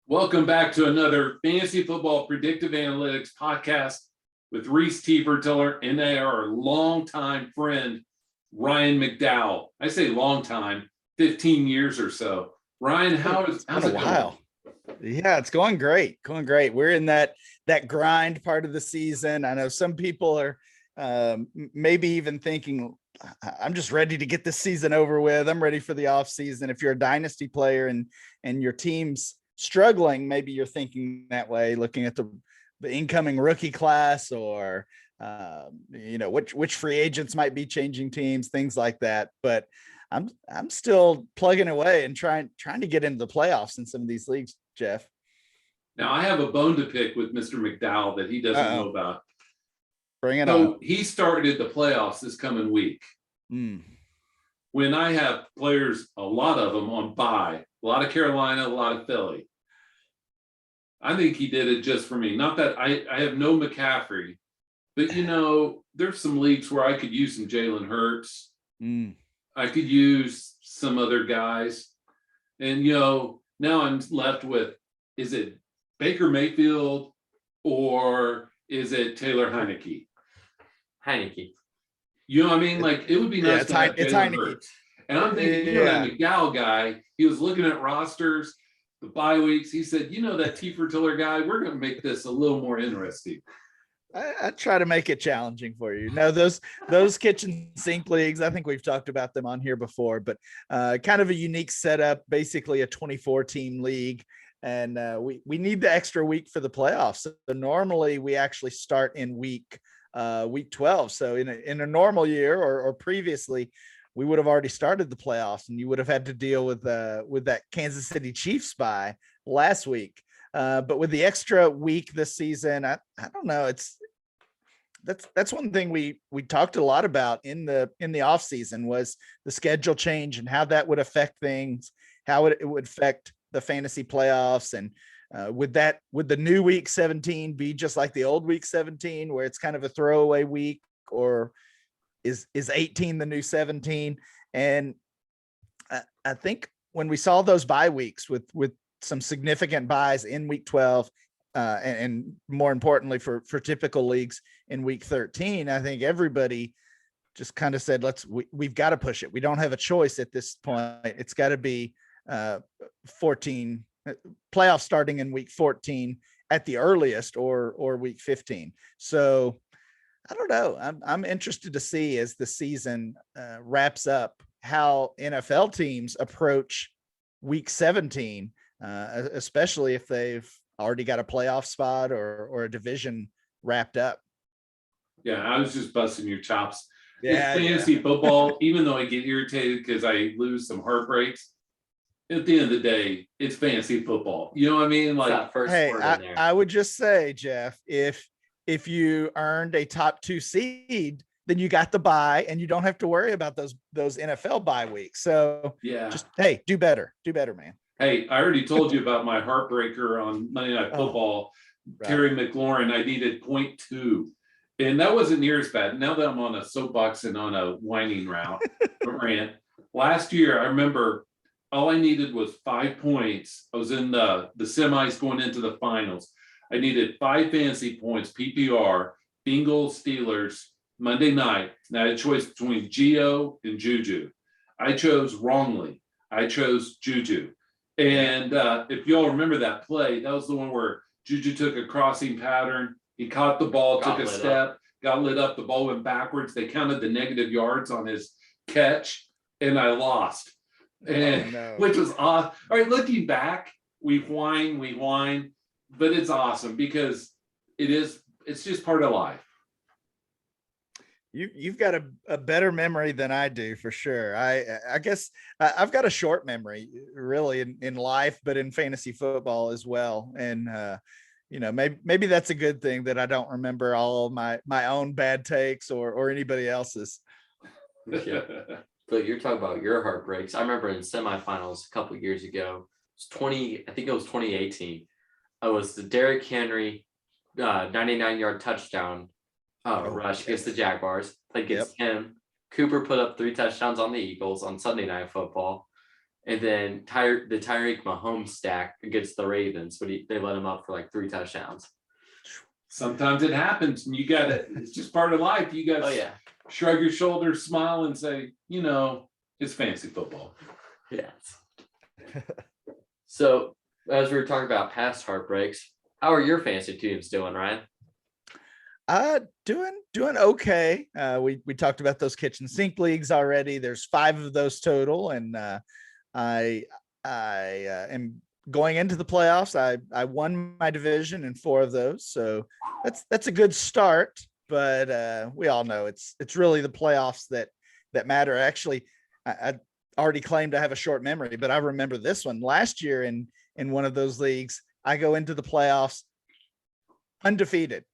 Welcome back to another Fantasy Football Predictive Analytics podcast with Rhys and our longtime friend, Ryan McDowell. I say long time, 15 years or so. Ryan, how's it going? Yeah, it's going great. We're in that grind part of the season. I know some people are maybe even thinking, I'm just ready to get this season over with. I'm ready for the off season. If you're a dynasty player and your team's struggling, maybe you're thinking that way, looking at the incoming rookie class or which free agents might be changing teams, things like that. But I'm still plugging away and trying to get into the playoffs in some of these leagues, Jeff. Now I have a bone to pick with Mr. McDowell that he doesn't know about. Bring it on. He started the playoffs this coming week. When I have players, a lot of them on bye, a lot of Carolina, a lot of Philly. I think he did it just for me. Not that I have no McCaffrey, but there's some leagues where I could use some Jalen Hurts. I could use some other guys. And, now I'm left with, is it Baker Mayfield or is it Taylor Heineke? Heineke. You know what I mean? Like, it would be nice to have Jalen Hurts. And I'm thinking, that McDowell guy, he was looking at rosters, the bye weeks. He said, that Tiefer Tiller guy, we're going to make this a little more interesting. I try to make it challenging for you. No, those kitchen sink leagues, I think we've talked about them on here before, but kind of a unique setup, basically a 24-team league. And we need the extra week for the playoffs. So normally we actually start in week 12. So in a normal year or previously, we would have already started the playoffs and you would have had to deal with that Kansas City Chiefs bye last week. But with the extra week this season, I don't know. That's one thing we talked a lot about in the off season was the schedule change and how that would affect things, how it would affect the fantasy playoffs. And would the new week 17 be just like the old week 17, where it's kind of a throwaway week, or is 18 the new 17? And I think when we saw those bye weeks with some significant buys in week 12, and more importantly for typical leagues in week 13, I think everybody just kind of said, we've got to push it. We don't have a choice at this point. It's got to be 14 playoffs starting in week 14 at the earliest, or week 15. So I don't know. I'm interested to see as the season wraps up how NFL teams approach week 17, especially if they've already got a playoff spot or a division wrapped up. Yeah, I was just busting your chops. Yeah, it's fantasy football, even though I get irritated because I lose some heartbreaks. At the end of the day, it's fantasy football. You know what I mean? Like, hey, I would just say, Jeff, if you earned a top 2 seed, then you got the bye and you don't have to worry about those NFL bye weeks. So yeah, just, hey, do better, man. Hey, I already told you about my heartbreaker on Monday Night Football. Right. Terry McLaurin, I needed 0.2. And that wasn't near as bad. Now that I'm on a soapbox and on a whining rant, last year, I remember all I needed was 5 points. I was in the semis going into the finals. I needed 5 fantasy points, PPR, Bengals, Steelers, Monday night. And I had a choice between Gio and Juju. I chose wrongly. I chose Juju. And if y'all remember that play, that was the one where Juju took a crossing pattern. He caught the ball, took a step, got lit up. The ball went backwards. They counted the negative yards on his catch, and I lost. Which was awesome. All right, looking back, we whine, but it's awesome because it's just part of life. You've got a better memory than I do, for sure. I guess I've got a short memory really in life, but in fantasy football as well. And maybe that's a good thing that I don't remember all of my own bad takes or anybody else's. Yeah. But you're talking about your heartbreaks. I remember in semifinals a couple of years ago, I think it was 2018. It was the Derrick Henry 99-yard touchdown rush against the Jaguars. Played against him. Cooper put up 3 touchdowns on the Eagles on Sunday Night Football. And then the Tyreek Mahomes stack against the Ravens, but they let him up for like 3 touchdowns. Sometimes it happens, and you got to. It's just part of life. You got to Oh yeah, shrug your shoulders, smile, and say, it's fantasy football. yes. So as we were talking about past heartbreaks, how are your fantasy teams doing, Ryan? Doing okay. We talked about those kitchen sink leagues already. There's 5 of those total, and I am going into the playoffs. I won my division in 4 of those, so that's a good start. But we all know it's really the playoffs that matter. Actually, I already claimed to have a short memory, but I remember this one last year in one of those leagues. I go into the playoffs undefeated.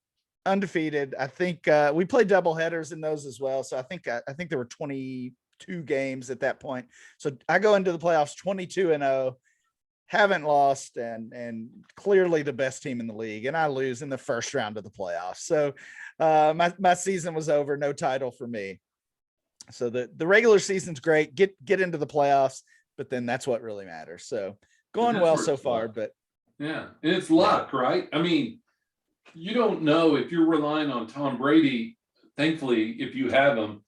I think we played double headers in those as well. So I think there were 22 games at that point. So I go into the playoffs 22-0, haven't lost, and clearly the best team in the league. And I lose in the first round of the playoffs. So my season was over. No title for me. So the regular season's great. Get into the playoffs, but then that's what really matters. So going well so far, but yeah, and it's luck, right? I mean, you don't know if you're relying on Tom Brady. Thankfully, if you have him,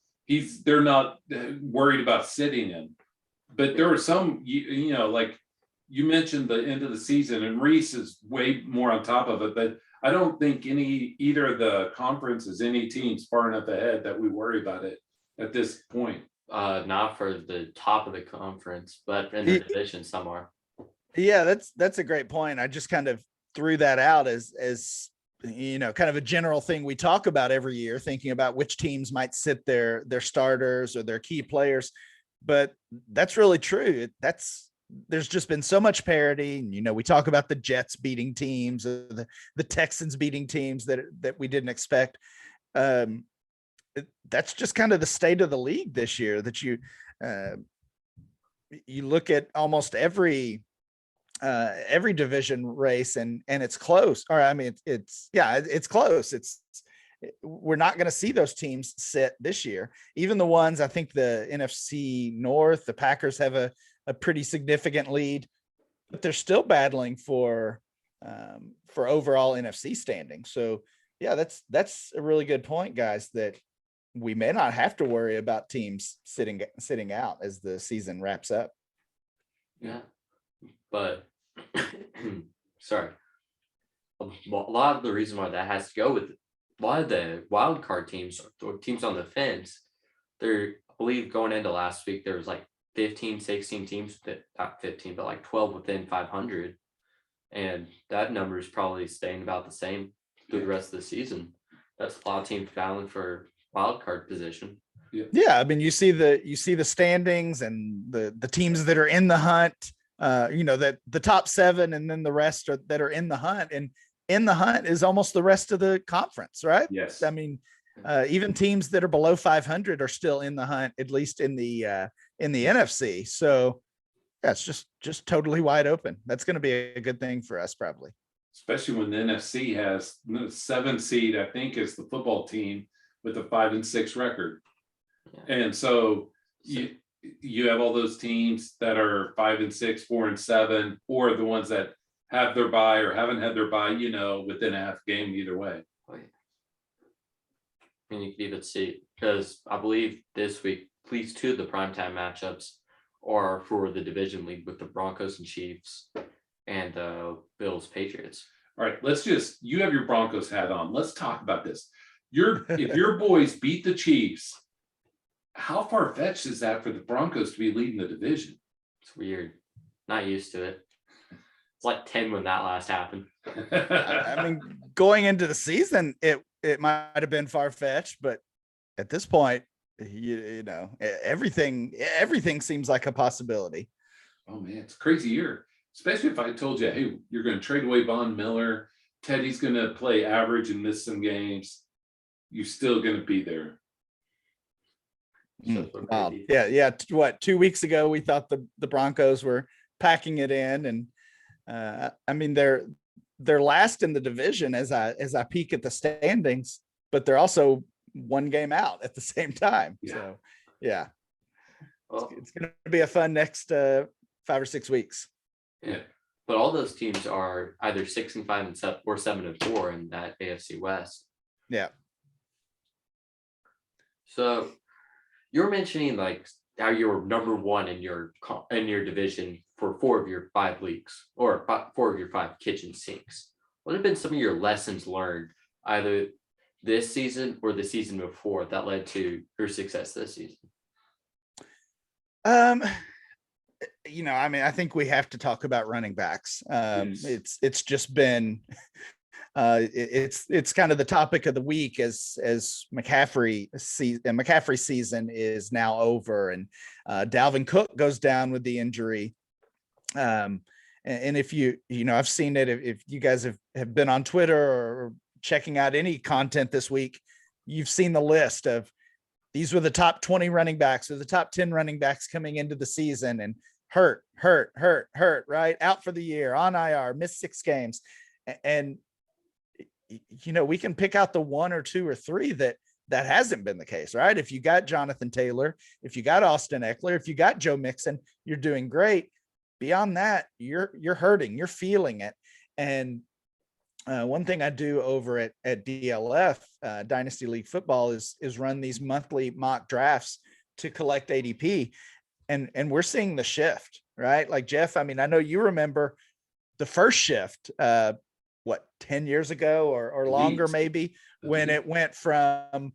they're not worried about sitting him. But there are some, like you mentioned the end of the season, and Rhys is way more on top of it. But I don't think either of the conferences, any teams far enough ahead that we worry about it at this point. Not for the top of the conference, but in the division somewhere. Yeah, that's a great point. I just kind of threw that out as kind of a general thing we talk about every year, thinking about which teams might sit their starters or their key players. But that's really true. There's just been so much parity. We talk about the Jets beating teams, or the Texans beating teams that we didn't expect. That's just kind of the state of the league this year, that you look at almost every division race and it's close. Or I mean, it's close. We're not going to see those teams sit this year. Even the ones, I think the NFC North, the Packers have a pretty significant lead, but they're still battling for overall NFC standing. So yeah, that's a really good point, guys, that we may not have to worry about teams sitting out as the season wraps up. Yeah. But sorry, a lot of the reason why that has to go with a lot of the wild card teams or teams on the fence. I believe going into last week, there was like 15, 16 teams that, not 15, but like 12 within 500. And that number is probably staying about the same through the rest of the season. That's a lot of teams battling for wild card position. Yeah. I mean, you see the standings and the teams that are in the hunt. That the top 7 and then the rest that are in the hunt, and in the hunt is almost the rest of the conference, right? Yes. I mean, even teams that are below 500 are still in the hunt, at least in the NFC. So yeah, it's just totally wide open. That's going to be a good thing for us, probably. Especially when the NFC has the 7 seed, I think, is the football team with a 5-6 record. Yeah. And so you have all those teams that are 5-6, 4-7, or the ones that have their bye or haven't had their bye, within a half game either way. I mean, you could even see, because I believe this week, at least 2 of the primetime matchups are for the division league with the Broncos and Chiefs and Bills Patriots. All right, you have your Broncos hat on. Let's talk about this. If your boys beat the Chiefs, how far-fetched is that for the Broncos to be leading the division? It's weird. Not used to it. It's like 10 when that last happened. I mean, going into the season, it might have been far-fetched, but at this point, everything seems like a possibility. Oh man, it's a crazy year. Especially if I told you, hey, you're going to trade away Von Miller, Teddy's going to play average and miss some games. You're still going to be there. Wow. Yeah. What, 2 weeks ago we thought the Broncos were packing it in, and I mean they're last in the division as I peek at the standings, but they're also 1 game out at the same time. Yeah. So yeah, well, it's going to be a fun next or 6 weeks. Yeah. But all those teams are either 6-5 and 7 or 7-4 in that AFC West. Yeah. So you're mentioning like how you were number one in your division for 4 of your 5 leagues, or 4 of your 5 kitchen sinks. What have been some of your lessons learned either this season or the season before that led to your success this season? I mean, I think we have to talk about running backs. Yes. It's just been it's kind of the topic of the week as McCaffrey season is now over, and Dalvin Cook goes down with the injury. And if I've seen it, if you guys have been on Twitter or checking out any content this week, you've seen the list of these were the top 20 running backs or the top 10 running backs coming into the season, and hurt, right? Out for the year, on IR, missed 6 games. And, we can pick out the 1 or 2 or 3 that hasn't been the case, right? If you got Jonathan Taylor, if you got Austin Eckler, if you got Joe Mixon, you're doing great. Beyond that, you're hurting, you're feeling it. And one thing I do over at DLF, Dynasty League Football, is run these monthly mock drafts to collect ADP. And we're seeing the shift, right? Like, Jeff, I mean, I know you remember the first shift, 10 years ago or longer, maybe, when it went from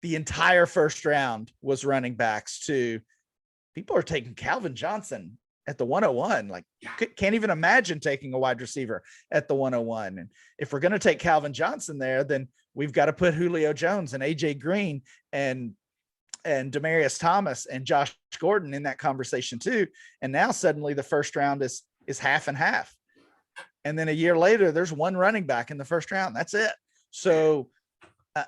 the entire first round was running backs to people are taking Calvin Johnson at the 101. Like, can't even imagine taking a wide receiver at the 101. And if we're going to take Calvin Johnson there, then we've got to put Julio Jones and AJ Green and Demaryius Thomas and Josh Gordon in that conversation too. And now suddenly the first round is half and half. And then a year later, there's 1 running back in the first round. That's it. So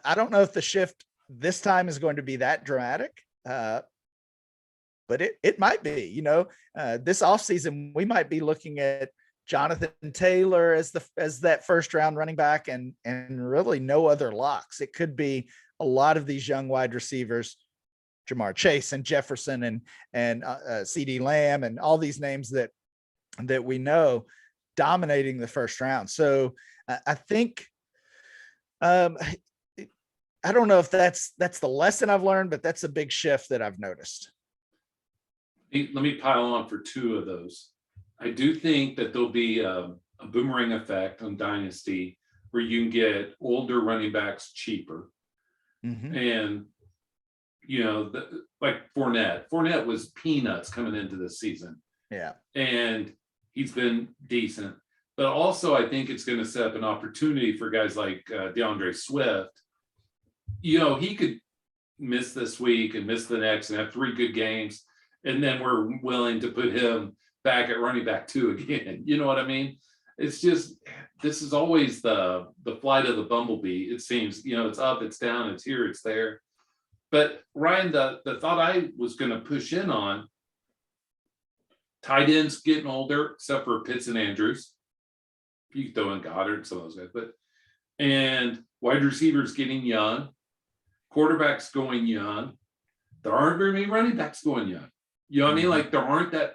I don't know if the shift this time is going to be that dramatic, but it might be. This offseason, we might be looking at Jonathan Taylor as that first round running back and really no other locks. It could be a lot of these young wide receivers, Jamar Chase and Jefferson and CD Lamb and all these names that we know dominating the first round. So I think I don't know if that's the lesson I've learned, but that's a big shift that I've noticed. Let me pile on for 2 of those. I do think that there'll be a boomerang effect on Dynasty where you can get older running backs cheaper. Mm-hmm. And, like Fournette was peanuts coming into this season. Yeah. And he's been decent. But also, I think it's going to set up an opportunity for guys like DeAndre Swift. He could miss this week and miss the next and have 3 good games. And then we're willing to put him back at running back 2 again. You know what I mean? It's just, this is always the flight of the bumblebee. It seems, it's up, it's down, it's here, it's there. But Ryan, the thought I was going to push in on, tight ends getting older, except for Pitts and Andrews. You can throw in Goddard, some of those guys, and wide receivers getting young, quarterbacks going young. There aren't very many running backs going young. You know what I mean? Like, there aren't that.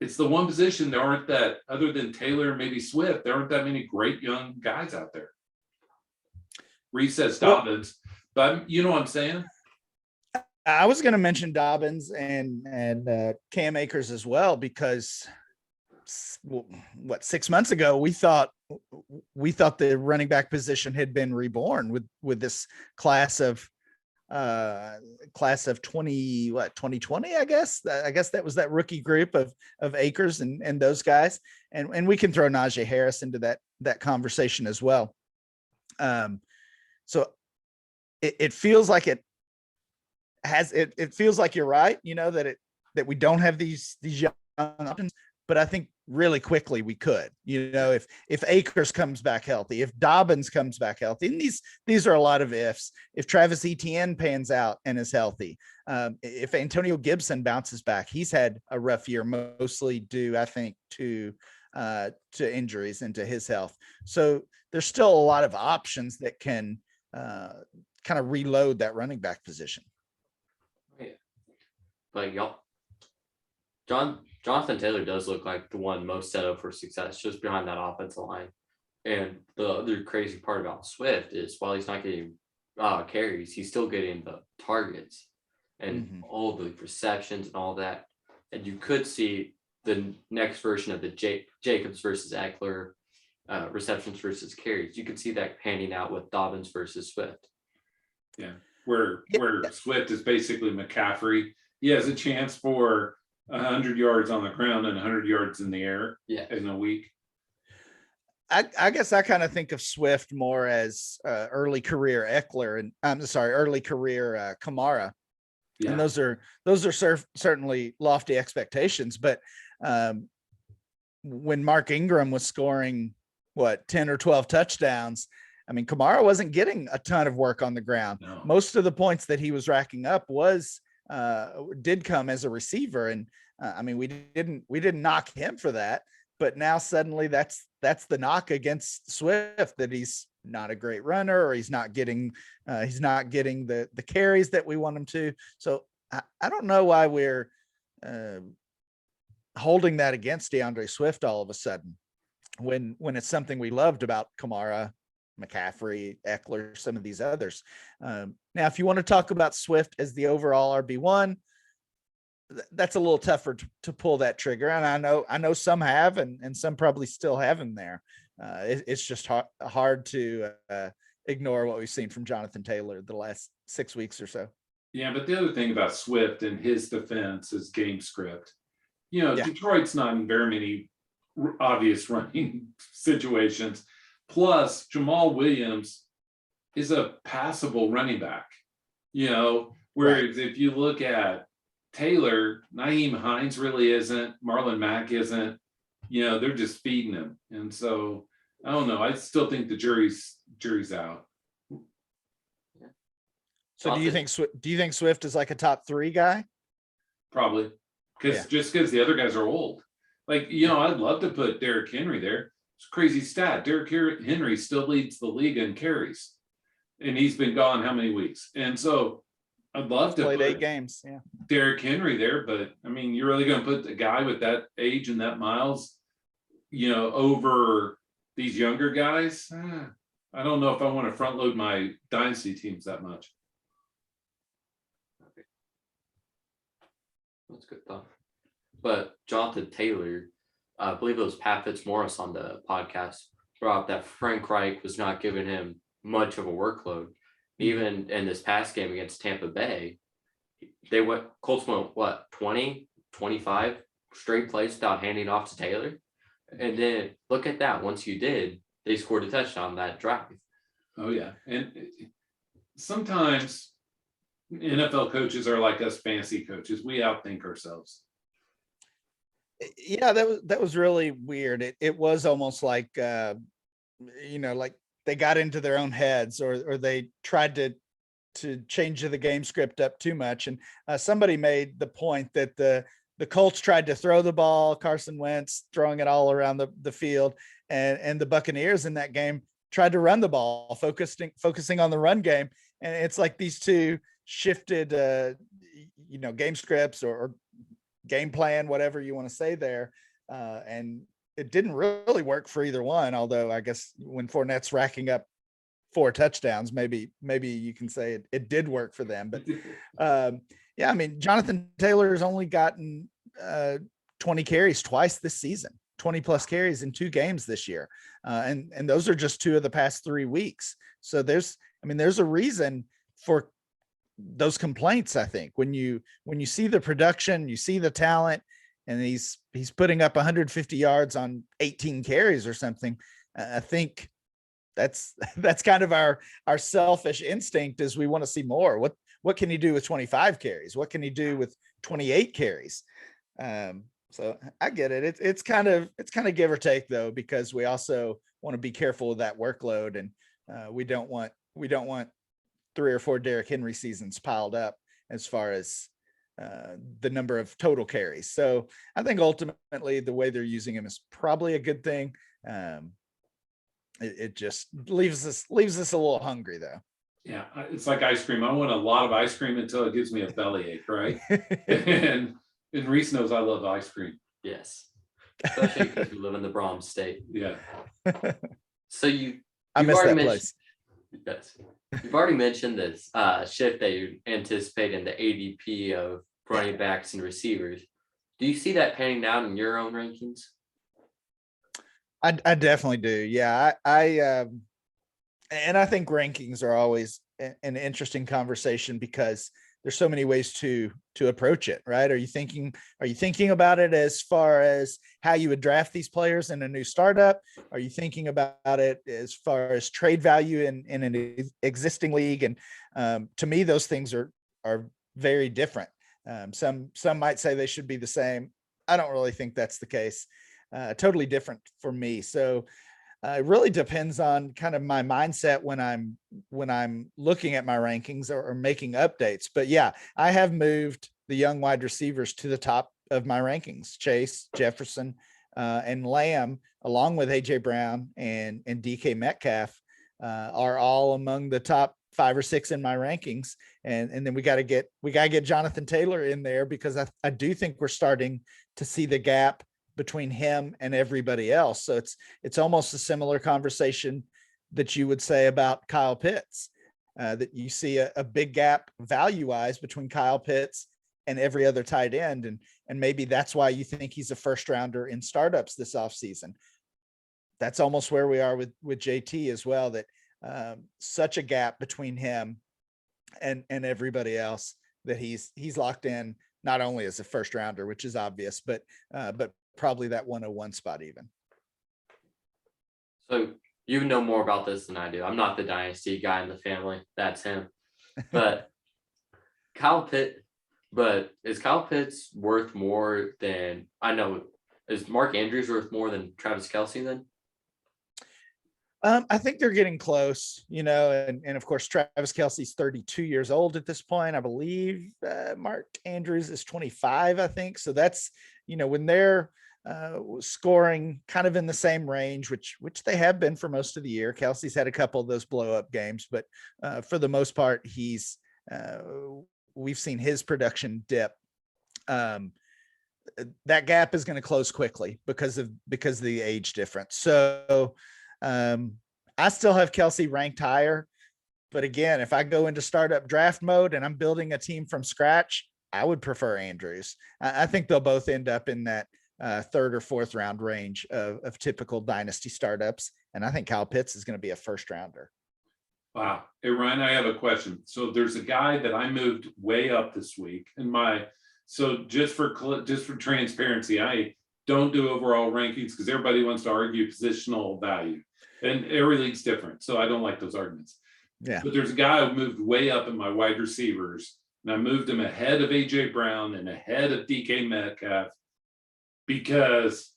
It's the one position there aren't that, other than Taylor and maybe Swift, there aren't that many great young guys out there. Rhys says Dobbins, but you know what I'm saying? I was going to mention Dobbins and Cam Akers as well, because 6 months ago we thought the running back position had been reborn with this class of 2020. I guess that was that rookie group of Akers and those guys, and we can throw Najee Harris into that conversation as well. So it feels like it feels like you're right, that we don't have these young options, but I think really quickly we could, if Akers comes back healthy, if Dobbins comes back healthy, and these are a lot of ifs, if Travis Etienne pans out and is healthy, if Antonio Gibson bounces back, he's had a rough year, mostly due, I think, to injuries and to his health. So there's still a lot of options that can kind of reload that running back position. But y'all, John Jonathan Taylor does look like the one most set up for success just behind that offensive line. And the other crazy part about Swift is while he's not getting carries, he's still getting the targets and all the receptions and all that. And you could see the next version of the Jacobs versus Eckler receptions versus carries. You could see that panning out with Dobbins versus Swift. Yeah, where Swift is basically McCaffrey. He has a chance for 100 yards on the ground and 100 yards in the air in a week. I guess I kind of think of Swift more as early career Eckler and early career Kamara. Yeah. And those are certainly lofty expectations. But when Mark Ingram was scoring 10 or 12 touchdowns, I mean, Kamara wasn't getting a ton of work on the ground. No. Most of the points that he was racking up did come as a receiver. And I mean, we didn't knock him for that, but now suddenly that's the knock against Swift, that he's not a great runner, or he's not getting the carries that we want him to. So I don't know why we're holding that against DeAndre Swift all of a sudden, when it's something we loved about Kamara, McCaffrey, Eckler, some of these others. Now, if you want to talk about Swift as the overall RB1, that's a little tougher to pull that trigger. And I know some have, and some probably still have him there. It's just hard to ignore what we've seen from Jonathan Taylor the last 6 weeks or so. Yeah, but the other thing about Swift and his defense is game script. Detroit's not in very many obvious running situations. Plus, Jamal Williams is a passable running back. Whereas if you look at Taylor, Nyheim Hines really isn't. Marlon Mack isn't. They're just feeding him. And so, I don't know. I still think the jury's out. So do you think Swift is like a top 3 guy? Probably. Because the other guys are old. Like, I'd love to put Derrick Henry there. It's a crazy stat. Derrick Henry still leads the league in carries. And he's been gone how many weeks? And so I'd love to played put 8 games. Yeah. Derrick Henry there, but I mean, you're really going to put a guy with that age and that miles, over these younger guys? I don't know if I want to front load my dynasty teams that much. Okay. That's good thought. But Jonathan Taylor, I believe it was Pat Fitzmaurice on the podcast, brought up that Frank Reich was not giving him much of a workload. Even in this past game against Tampa Bay, Colts went 20, 25 straight plays without handing off to Taylor. And then look at that. Once you did, they scored a touchdown on that drive. Oh, yeah. And sometimes NFL coaches are like us fantasy coaches. We outthink ourselves. Yeah, that was really weird. It was almost like, like they got into their own heads, or they tried to change the game script up too much. And somebody made the point that the Colts tried to throw the ball, Carson Wentz throwing it all around the field, and the Buccaneers in that game tried to run the ball, focusing on the run game. And it's like these two shifted, game scripts or game plan, whatever you want to say there. And it didn't really work for either one. Although I guess when Fournette's racking up 4 touchdowns, maybe you can say it did work for them. But I mean, Jonathan Taylor has only gotten 20 carries twice this season, 20 plus carries in 2 games this year. And those are just 2 of the past 3 weeks. So there's a reason for those complaints. I think when you see the production, you see the talent, and he's putting up 150 yards on 18 carries or something. I think that's kind of our selfish instinct, is we want to see more. What can he do with 25 carries? What can he do with 28 carries? So I get it. It's kind of give or take though, because we also want to be careful of that workload, and we don't want 3 or 4 Derrick Henry seasons piled up as far as the number of total carries. So I think ultimately the way they're using him is probably a good thing. It just leaves us a little hungry though. Yeah, it's like ice cream. I want a lot of ice cream until it gives me a bellyache, right? and Rhys knows I love ice cream. Yes, especially because we live in the Brahms state. Yeah. So you I you've miss already that mentioned place. yes, you've already mentioned this shift that you anticipate in the ADP of running backs and receivers. Do you see that panning out in your own rankings? I definitely do. Yeah. And I think rankings are always an interesting conversation because there's so many ways to approach it, right? Are you thinking about it as far as how you would draft these players in a new startup? Are you thinking about it as far as trade value in an existing league? And to me, those things are very different. Some might say they should be the same. I don't really think that's the case. Totally different for me. So it really depends on kind of my mindset when I'm looking at my rankings or making updates. But yeah, I have moved the young wide receivers to the top of my rankings. Chase, Jefferson, and Lamb, along with AJ Brown and DK Metcalf, are all among the top 5 or 6 in my rankings. And then we got to get Jonathan Taylor in there because I do think we're starting to see the gap between him and everybody else. So it's almost a similar conversation that you would say about Kyle Pitts, that you see a big gap value wise between Kyle Pitts and every other tight end. And maybe that's why you think he's a first rounder in startups this offseason. That's almost where we are with JT as well, that such a gap between him and everybody else that he's locked in not only as a first rounder, which is obvious, but probably that 101 spot even. So you know more about this than I do. I'm not the dynasty guy in the family. That's him. But is Kyle Pitts worth more than is Mark Andrews worth more than Travis Kelsey then? I think they're getting close, and of course, Travis Kelsey's 32 years old at this point. I believe Mark Andrews is 25, I think. So that's, when they're scoring kind of in the same range, which they have been for most of the year. Kelsey's had a couple of those blow up games, but for the most part, we've seen his production dip. That gap is going to close quickly because of the age difference. So I still have Kelsey ranked higher, but again, if I go into startup draft mode and I'm building a team from scratch, I would prefer Andrews. I think they'll both end up in that 3rd or 4th round range of typical dynasty startups. And I think Kyle Pitts is going to be a first rounder. Wow. Hey, Ryan, I have a question. So there's a guy that I moved way up this week so just for transparency, I don't do overall rankings because everybody wants to argue positional value and every league's different. So I don't like those arguments. Yeah. But there's a guy who moved way up in my wide receivers, and I moved him ahead of AJ Brown and ahead of DK Metcalf because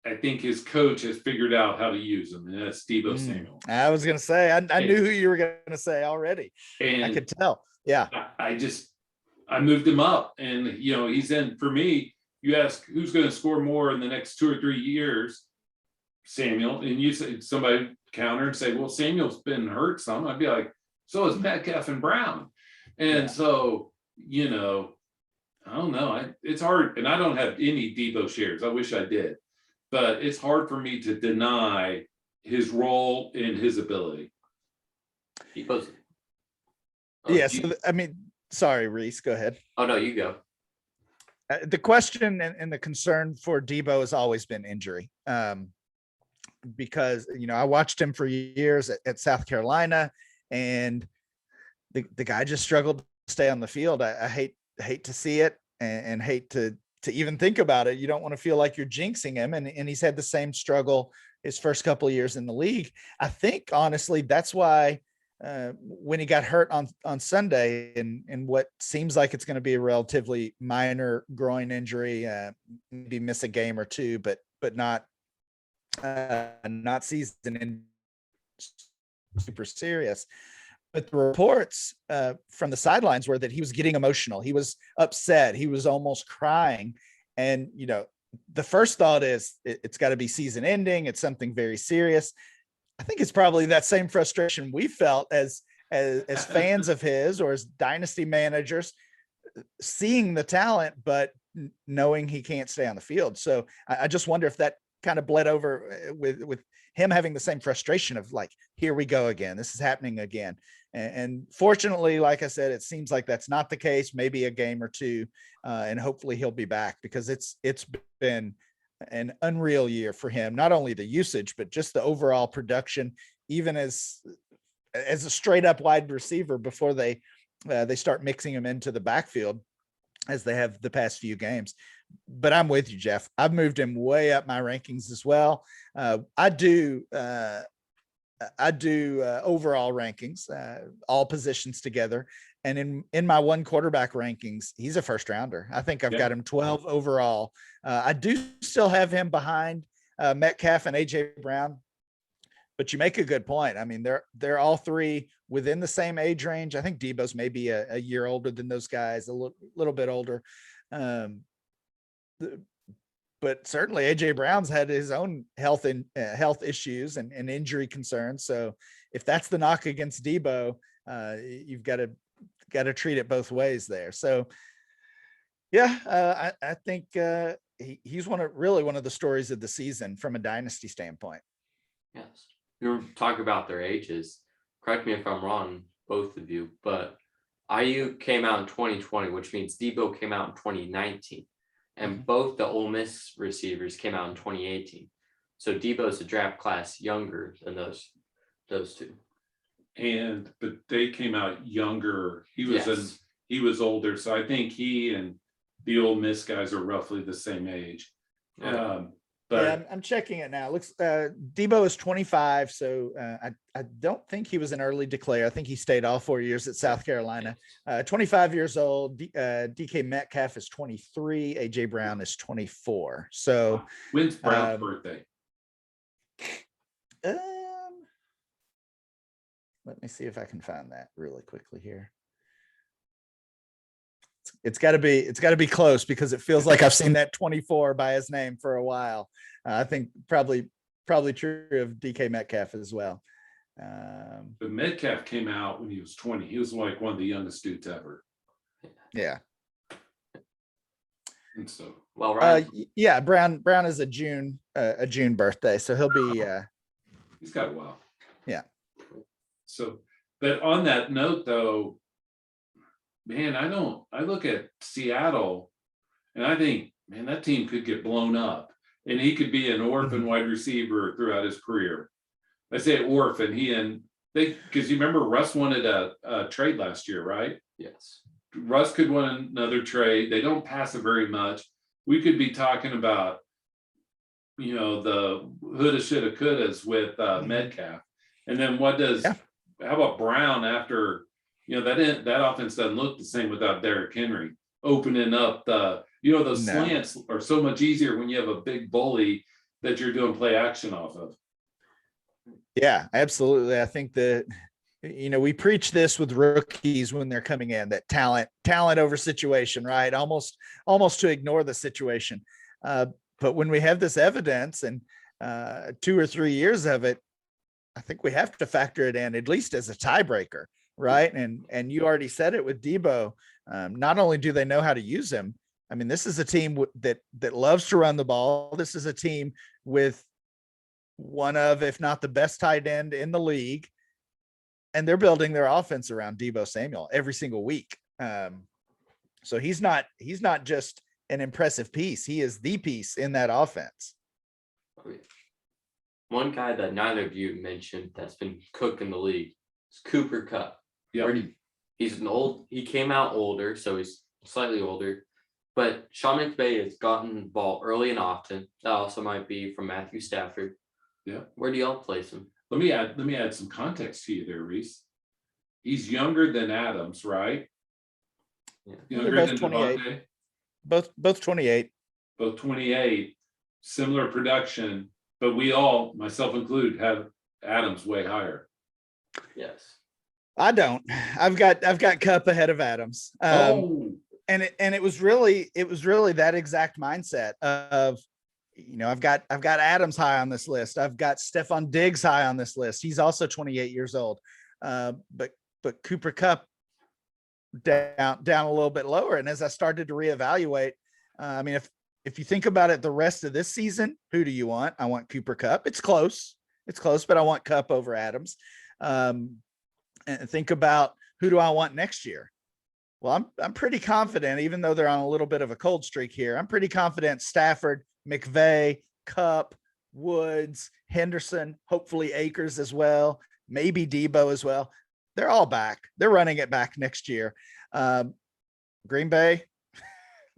I think his coach has figured out how to use him, and that's Deebo Samuel. I was going to say, I knew who you were going to say already. And I could tell. Yeah. I moved him up, and he's in. For me, you ask who's going to score more in the next 2 or 3 years, Samuel, and you say somebody counter and say, well, Samuel's been hurt some. I'd be like, so is Metcalf and Brown. And so, I don't know. It's hard, and I don't have any Deebo shares. I wish I did, but it's hard for me to deny his role and his ability. Deebo's. Sorry, Rhys, go ahead. Oh, no, you go. The question and the concern for Deebo has always been injury. Because, I watched him for years at South Carolina, and the guy just struggled to stay on the field. I hate to see it and hate to even think about it. You don't want to feel like you're jinxing him. And he's had the same struggle his first couple of years in the league. I think, honestly, that's why when he got hurt on Sunday and what seems like it's going to be a relatively minor groin injury, maybe miss a game or two, but not season super serious. But the reports from the sidelines were that he was getting emotional. He was upset. He was almost crying. And, the first thought is it's got to be season ending. It's something very serious. I think it's probably that same frustration we felt as fans of his or as dynasty managers, seeing the talent, but knowing he can't stay on the field. So I just wonder if that kind of bled over with him having the same frustration of like, here we go again. This is happening again. And fortunately, like I said, it seems like that's not the case. Maybe a game or two, and hopefully he'll be back, because it's been an unreal year for him. Not only the usage, but just the overall production, even as a straight up wide receiver before they start mixing him into the backfield, as they have the past few games. But I'm with you, Jeff. I've moved him way up my rankings as well. I do overall rankings, all positions together. And in my one quarterback rankings, he's a first rounder. I think I've got him 12 overall. I do still have him behind Metcalf and AJ Brown. But you make a good point. I mean, they're all three within the same age range. I think Debo's maybe a year older than those guys, a little bit older. But certainly AJ Brown's had his own health issues and injury concerns. So if that's the knock against Debo, you've got to treat it both ways there. So yeah, I think he's one of the stories of the season from a dynasty standpoint. Yes. We were talking about their ages. Correct me if I'm wrong, both of you, but IU came out in 2020, which means Debo came out in 2019. And both the Ole Miss receivers came out in 2018. So Debo's a draft class younger than those two. But they came out younger. He was older. So I think he and the Ole Miss guys are roughly the same age. Right. But I'm checking it now. It looks Debo is 25, so I don't think he was an early declare. I think he stayed all 4 years at South Carolina. 25 years old. DK Metcalf is 23. AJ Brown is 24. So when's Brown's birthday? Let me see if I can find that really quickly here. It's got to be close, because it feels like I've seen that 24 by his name for a while. I think probably true of DK Metcalf as well. But Metcalf came out when he was 20. He was like one of the youngest dudes ever. Yeah. And so, well, right. Yeah, Brown is a June birthday, so he'll be. He's got a while. Yeah. So, but on that note, though, man, I look at Seattle and I think, man, that team could get blown up, and he could be an orphan wide receiver throughout his career. I say orphan, because you remember Russ wanted a trade last year, right? Yes. Russ could want another trade. They don't pass it very much. We could be talking about, the woulda, shoulda, couldas with Metcalf. And then how about Brown after, that offense doesn't look the same without Derrick Henry opening up those slants are so much easier when you have a big bully that you're doing play action off of. Yeah, absolutely. I think that, we preach this with rookies when they're coming in, that talent over situation, right? Almost to ignore the situation. But when we have this evidence and 2 or 3 years of it, I think we have to factor it in, at least as a tiebreaker, right? And you already said it with Debo. Not only do they know how to use him, I mean, this is a team that loves to run the ball. This is a team with one of, if not the best tight end in the league, and they're building their offense around Debo Samuel every single week. So he's not just an impressive piece. He is the piece in that offense. One guy that neither of you mentioned that's been cooking the league is Cooper Kupp. Yeah. He came out older, so he's slightly older. But Sean McVay has gotten the ball early and often. That also might be from Matthew Stafford. Yeah. Where do y'all place him? Let me add some context to you there, Rhys. He's younger than Adams, right? Yeah. Younger than 28. Devontae. Both 28. Both 28. Similar production, but we all, myself included, have Adams way higher. Yes. I don't. I've got Kupp ahead of Adams. And it was really that exact mindset of, I've got Adams high on this list. I've got Stephon Diggs high on this list. He's also 28 years old. But Cooper Kupp down a little bit lower. And as I started to reevaluate, I mean, if you think about it, the rest of this season, who do you want? I want Cooper Kupp. It's close, but I want Kupp over Adams. And think about, who do I want next year? Well, I'm pretty confident, even though they're on a little bit of a cold streak here. I'm pretty confident Stafford, McVay, Kupp, Woods, Henderson, hopefully Akers as well, maybe Debo as well. They're all back. They're running it back next year. Green Bay,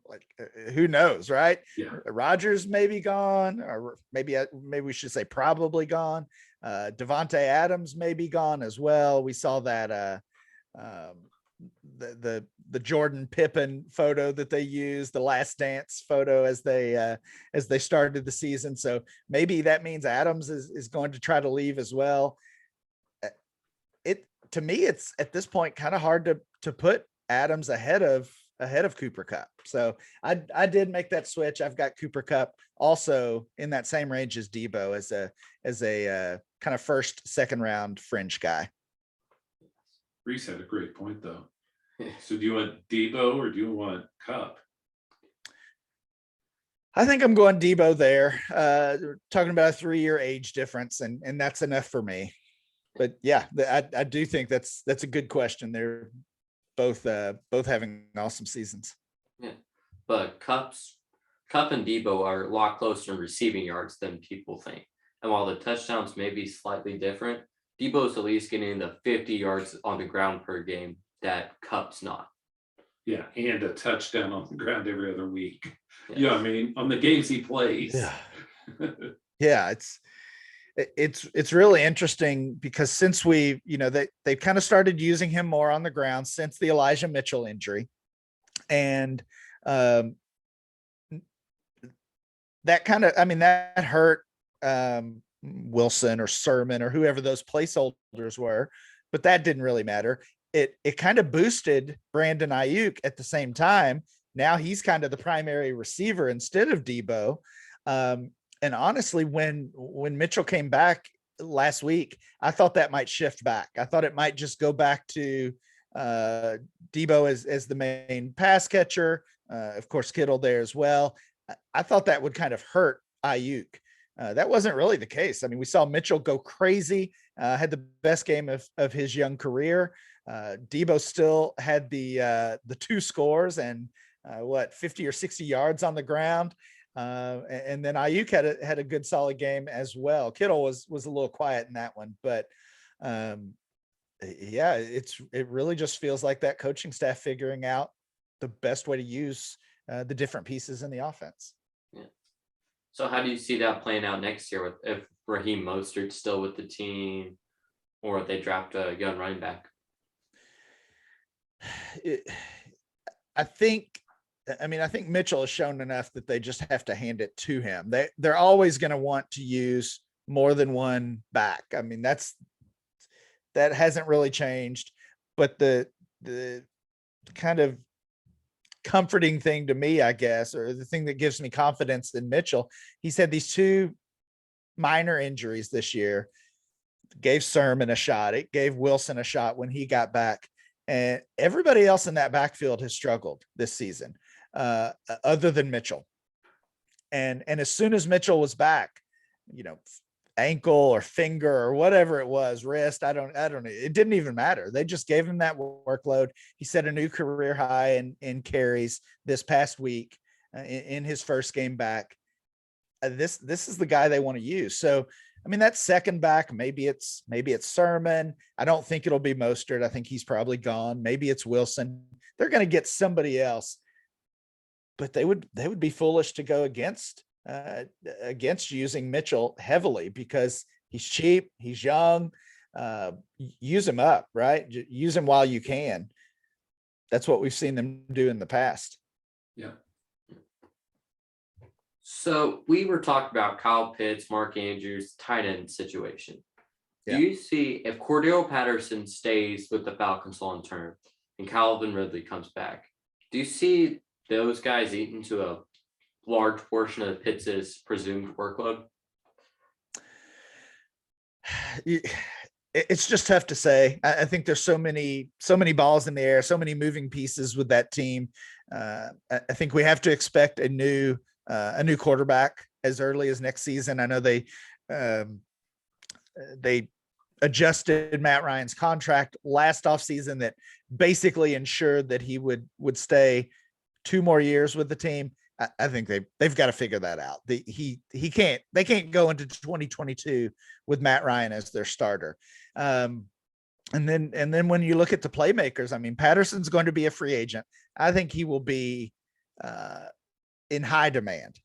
like, who knows, right? Yeah. Rodgers may be gone, or maybe we should say probably gone. Devontae Adams may be gone as well. We saw that the Jordan Pippen photo that they used, the Last Dance photo as they started the season. So maybe that means Adams is going to try to leave as well. To me, it's at this point kind of hard to put Adams ahead of Cooper Kupp. So I did make that switch. I've got Cooper Kupp also in that same range as Debo as a kind of first, second round fringe guy. Rhys had a great point though. So do you want Debo or do you want Kupp? I think I'm going Debo there. We're talking about a 3-year age difference, and that's enough for me. But yeah, I do think that's a good question. They're both having awesome seasons. Yeah, but Kupp and Debo are a lot closer in receiving yards than people think. And while the touchdowns may be slightly different, Debo's at least getting the 50 yards on the ground per game that Kupp's not. Yeah, and a touchdown on the ground every other week. Yes. Yeah, I mean, on the games he plays. Yeah, it's really interesting because since they've kind of started using him more on the ground since the Elijah Mitchell injury, and that hurt Wilson or Sermon or whoever those placeholders were, but that didn't really matter. It kind of boosted Brandon Ayuk at the same time. Now he's kind of the primary receiver instead of Debo. And honestly, when Mitchell came back last week, I thought that might shift back. I thought it might just go back to Debo as the main pass catcher. Of course, Kittle there as well. I thought that would kind of hurt Ayuk. That wasn't really the case. I mean, we saw Mitchell go crazy, had the best game of his young career. Debo still had the 2 scores and 50 or 60 yards on the ground. And then Ayuk had a good solid game as well. Kittle was a little quiet in that one, but yeah, it really just feels like that coaching staff figuring out the best way to use the different pieces in the offense. Yeah. So how do you see that playing out next year if Raheem Mostert's still with the team, or if they draft a young running back? I think Mitchell has shown enough that they just have to hand it to him. They're always going to want to use more than one back. I mean, that hasn't really changed, but the kind of comforting thing to me, I guess, or the thing that gives me confidence in Mitchell, he's had these 2 minor injuries this year, gave Sermon a shot. It gave Wilson a shot when he got back. And everybody else in that backfield has struggled this season, other than Mitchell. And as soon as Mitchell was back, ankle or finger or whatever it was, wrist, I don't know. It didn't even matter. They just gave him that workload. He set a new career high in carries this past week in his first game back. This is the guy they want to use. So, I mean, that second back, maybe it's Sermon. I don't think it'll be Mostert. I think he's probably gone. Maybe it's Wilson. They're going to get somebody else, but they would be foolish to go against using Mitchell heavily because he's cheap, he's young. Use him up, right? Use him while you can. That's what we've seen them do in the past. Yeah. So we were talking about Kyle Pitts, Mark Andrews, tight end situation. Yeah. Do you see if Cordero Patterson stays with the Falcons long term and Calvin Ridley comes back, do you see those guys eat into a large portion of Pitts's presumed workload? it's just tough to say. I think there's so many balls in the air, so many moving pieces with that team. I think we have to expect a new quarterback as early as next season. I know they adjusted Matt Ryan's contract last offseason that basically ensured that he would stay 2 more years with the team. I think they've got to figure that out. They can't go into 2022 with Matt Ryan as their starter. And then when you look at the playmakers, I mean, Patterson's going to be a free agent. I think he will be in high demand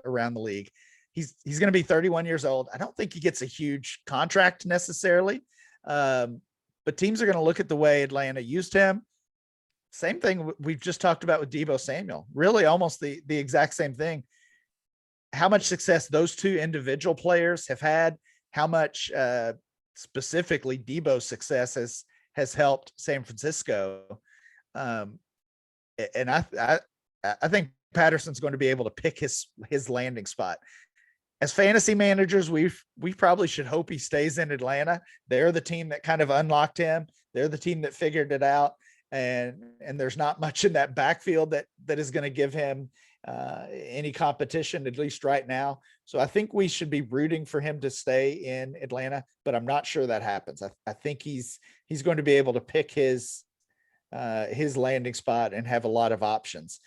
around the league. He's going to be 31 years old. I don't think he gets a huge contract necessarily. But teams are going to look at the way Atlanta used him. Same thing we've just talked about with Deebo Samuel, really almost the exact same thing. How much success those two individual players have had, how much specifically Deebo's success has helped San Francisco. And I think Patterson's going to be able to pick his landing spot. As fantasy managers, we probably should hope he stays in Atlanta. They're the team that kind of unlocked him. They're the team that figured it out. And there's not much in that backfield that is going to give him any competition, at least right now. So I think we should be rooting for him to stay in Atlanta, but I'm not sure that happens. I think he's going to be able to pick his landing spot and have a lot of options.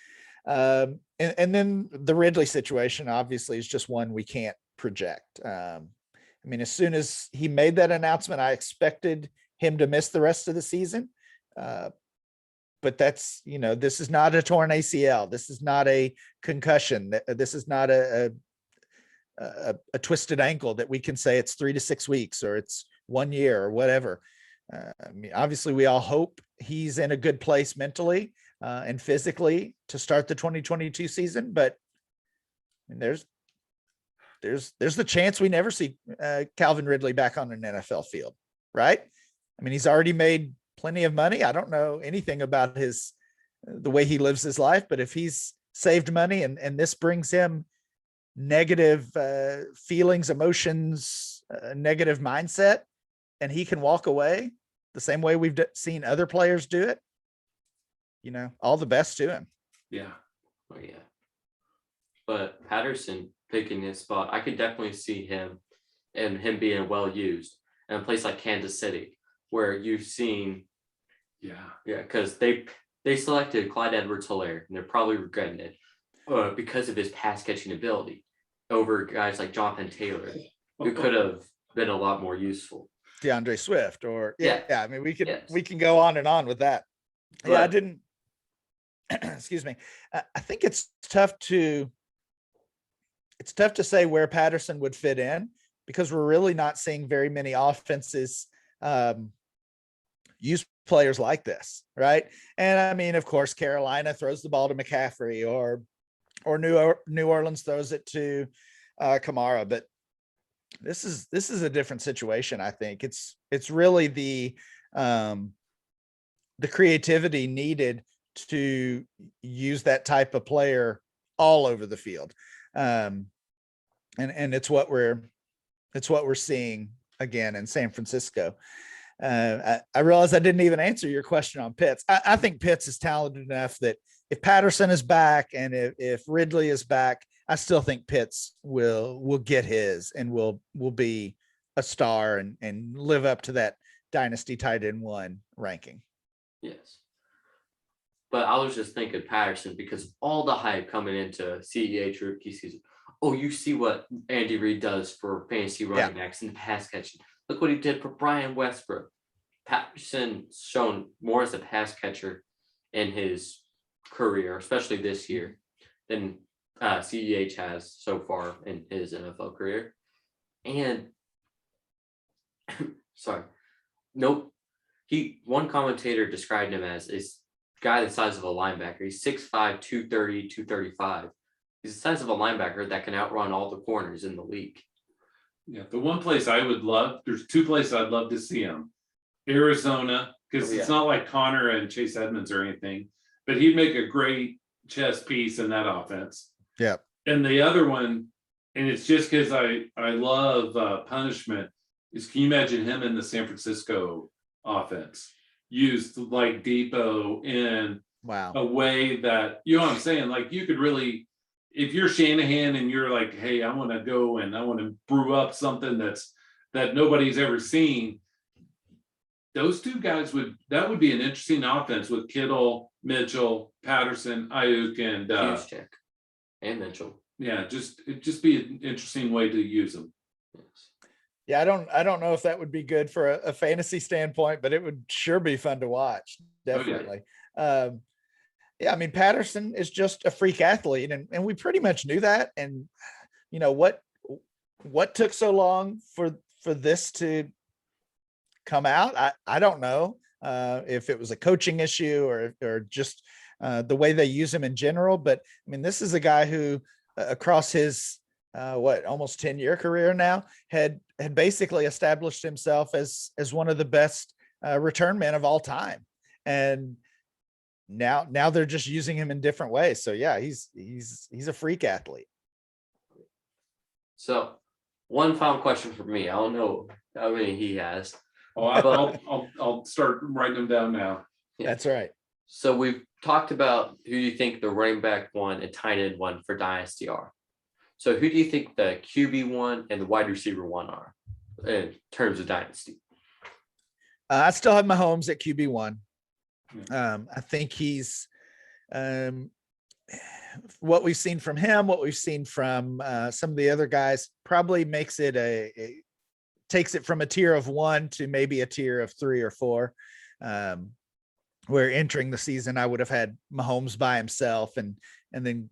And then the Ridley situation obviously is just one we can't project. I mean, as soon as he made that announcement, I expected him to miss the rest of the season. But that's, this is not a torn ACL. This is not a concussion. This is not a twisted ankle that we can say it's 3 to 6 weeks or it's 1 year or whatever. I mean, obviously we all hope he's in a good place mentally and physically to start the 2022 season, but I mean, there's the chance we never see Calvin Ridley back on an NFL field, right? I mean, he's already made plenty of money. I don't know anything about the way he lives his life, but if he's saved money and this brings him negative feelings, emotions, negative mindset, and he can walk away the same way we've seen other players do it, all the best to him. Yeah. Oh yeah. But Patterson picking his spot, I could definitely see him and him being well used in a place like Kansas City, where you've seen, because they selected Clyde Edwards-Helaire, and they're probably regretting it because of his pass catching ability over guys like Jonathan Taylor, who could have been a lot more useful. DeAndre Swift, or I mean, we can go on and on with that. But, I didn't. Excuse me. I think it's tough to say where Patterson would fit in because we're really not seeing very many offenses use players like this, right? And I mean, of course, Carolina throws the ball to McCaffrey, or New Orleans throws it to Kamara, but this is a different situation. I think it's really the creativity needed to use that type of player all over the field, and it's what we're seeing again in San Francisco. I realize I didn't even answer your question on Pitts. I think Pitts is talented enough that if Patterson is back and if Ridley is back, I still think Pitts will get his and will be a star and live up to that Dynasty tight end 1 ranking. Yes. But I was just thinking Patterson because all the hype coming into CEH rookie season. Oh, you see what Andy Reid does for fantasy running backs and pass catching. Look what he did for Brian Westbrook. Patterson's shown more as a pass catcher in his career, especially this year, than CEH has so far in his NFL career. And one commentator described him as a guy the size of a linebacker. He's 6'5", 230, 235. He's the size of a linebacker that can outrun all the corners in the league. Yeah, the one place there's 2 places I'd love to see him. Arizona, because it's not like Connor and Chase Edmonds or anything, but he'd make a great chess piece in that offense. Yeah. And the other one, and it's just because I love punishment, is can you imagine him in the San Francisco offense used like Depot in Wow. a way that, you know what I'm saying? Like you could really, if you're Shanahan and you're like, hey, I want to go and I want to brew up something that nobody's ever seen. Those two guys that would be an interesting offense with Kittle, Mitchell, Patterson, Ayuk, and Juszczyk and Mitchell. yeah, it'd just be an interesting way to use them. Yes. Yeah, I don't know if that would be good for a fantasy standpoint, but it would sure be fun to watch. Definitely. Yeah, I mean, Patterson is just a freak athlete, and we pretty much knew that. And you know what took so long for this to come out? I don't know if it was a coaching issue or just the way they use him in general. But I mean, this is a guy who across his almost 10-year career now had basically established himself as one of the best return men of all time. And now they're just using him in different ways. So yeah, he's a freak athlete. So one final question for me. I don't know how many he has. Oh, I'll start writing them down now. Yeah. That's right. So we've talked about who you think the running back one and tight end one for Dynasty are. So who do you think the QB one and the wide receiver one are in terms of Dynasty? I still have Mahomes at QB1. I think he's what we've seen from him, what we've seen from some of the other guys probably makes it takes it from a tier of 1 to maybe a tier of 3 or 4. Where entering the season, I would have had Mahomes by himself and then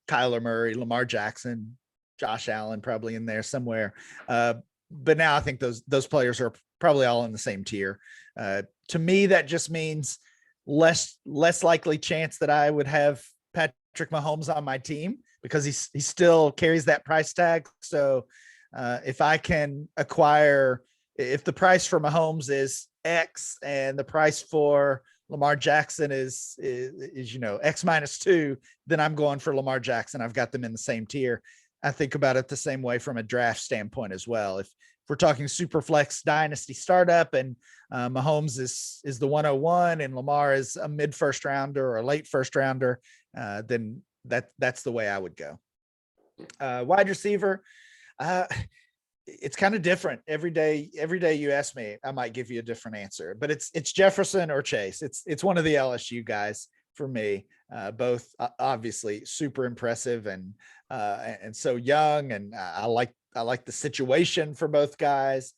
Kyler Murray, Lamar Jackson, Josh Allen probably in there somewhere. But now I think those players are probably all in the same tier. To me, that just means less likely chance that I would have Patrick Mahomes on my team because he still carries that price tag. So if I can acquire, if the price for Mahomes is X and the price for Lamar Jackson is X -2, then I'm going for Lamar Jackson. I've got them in the same tier. I think about it the same way from a draft standpoint as well. If we're talking super flex dynasty startup and Mahomes is the 101 and Lamar is a mid first rounder or a late first rounder, then that's the way I would go. Wide receiver. It's kind of different every day. Every day you ask me, I might give you a different answer, but it's Jefferson or Chase. It's one of the LSU guys for me. Both obviously super impressive and so young, and I like the situation for both guys.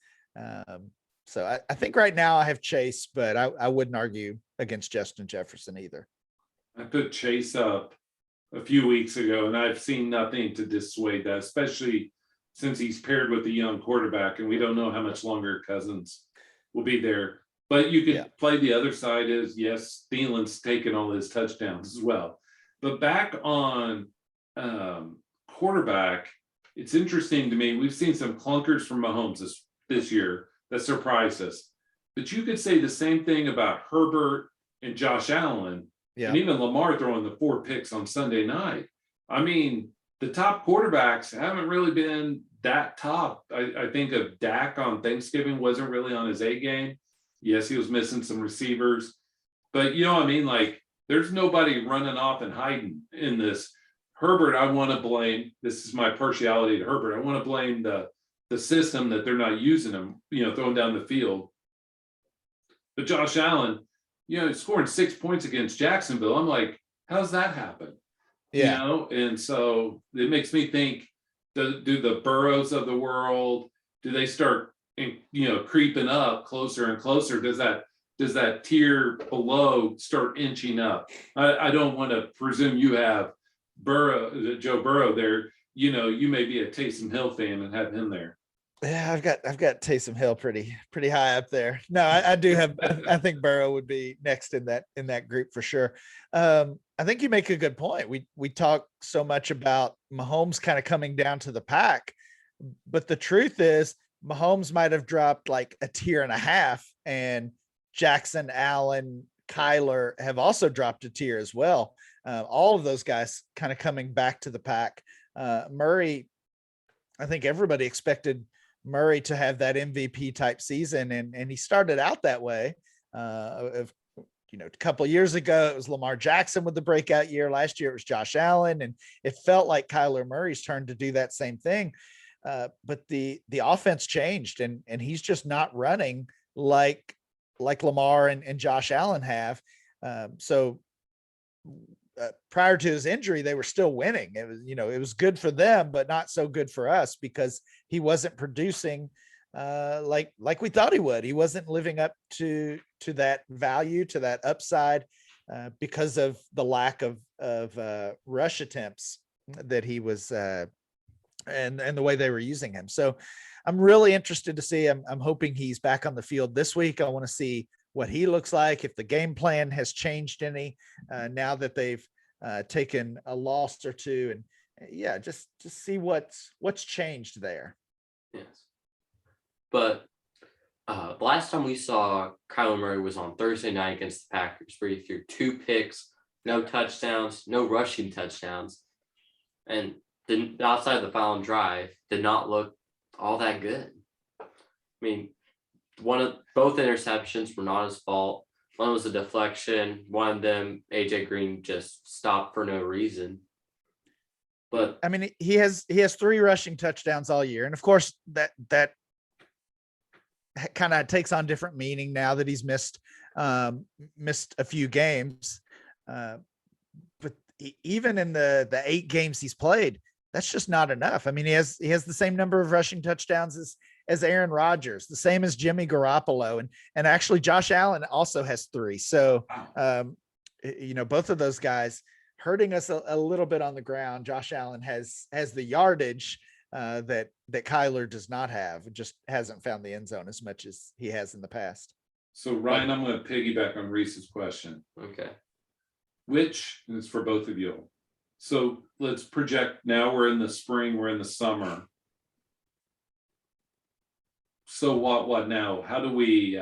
So I think right now I have Chase, but I wouldn't argue against Justin Jefferson either. I put Chase up a few weeks ago, and I've seen nothing to dissuade that, especially since he's paired with a young quarterback, and we don't know how much longer Cousins will be there. But you could play the other side is, yes, Thielen's taken all his touchdowns as well. But back on quarterback, it's interesting to me. We've seen some clunkers from Mahomes this year that surprised us. But you could say the same thing about Herbert and Josh Allen, and even Lamar throwing the 4 picks on Sunday night. I mean, the top quarterbacks haven't really been that top. I think of Dak on Thanksgiving wasn't really on his A game. Yes, he was missing some receivers, but you know what I mean? Like, there's nobody running off and hiding in this. Herbert, I want to blame. This is my partiality to Herbert. I want to blame the system that they're not using him, throwing down the field. But Josh Allen, scoring 6 points against Jacksonville. I'm like, how's that happen? Yeah. And so it makes me think, do the Burrows of the world, do they start, creeping up closer and closer? Does that tier below start inching up? I don't want to presume you have Joe Burrow there. You may be a Taysom Hill fan and have him there. Yeah, I've got Taysom Hill pretty high up there. No, I do have. I think Burrow would be next in that group for sure. I think you make a good point. We talk so much about Mahomes kind of coming down to the pack, but the truth is Mahomes might have dropped like a tier and a half, and Jackson, Allen, Kyler have also dropped a tier as well. All of those guys kind of coming back to the pack. Murray, I think everybody expected Murray to have that MVP type season. And he started out that way. A couple of years ago, it was Lamar Jackson with the breakout year. Last year, it was Josh Allen. And it felt like Kyler Murray's turn to do that same thing. But the offense changed, and he's just not running like Lamar and Josh Allen have. So prior to his injury, they were still winning. It was good for them, but not so good for us because he wasn't producing like we thought he would. He wasn't living up to that value, to that upside, because of the lack of rush attempts that he was and the way they were using him. So I'm really interested to see. I'm hoping he's back on the field this week. I want to see what he looks like, if the game plan has changed any now that they've taken a loss or two, and just see what's changed there. Yes. But the last time we saw Kyler Murray was on Thursday night against the Packers, where he threw 2 picks, no touchdowns, no rushing touchdowns, and the outside of the final drive did not look all that good. I mean, both interceptions were not his fault. One was a deflection. One of them, AJ Green just stopped for no reason. But I mean, he has 3 rushing touchdowns all year, and of course that kind of takes on different meaning now that he's missed a few games. But even in the 8 games he's played, that's just not enough. I mean, he has the same number of rushing touchdowns as Aaron Rodgers, the same as Jimmy Garoppolo, and actually Josh Allen also has 3. So, both of those guys hurting us a little bit on the ground. Josh Allen has the yardage that Kyler does not have. It just hasn't found the end zone as much as he has in the past. So Ryan, I'm going to piggyback on Rhys's question. Okay. Which is for both of you. So let's project now. We're in the spring, we're in the summer. So what now? How do we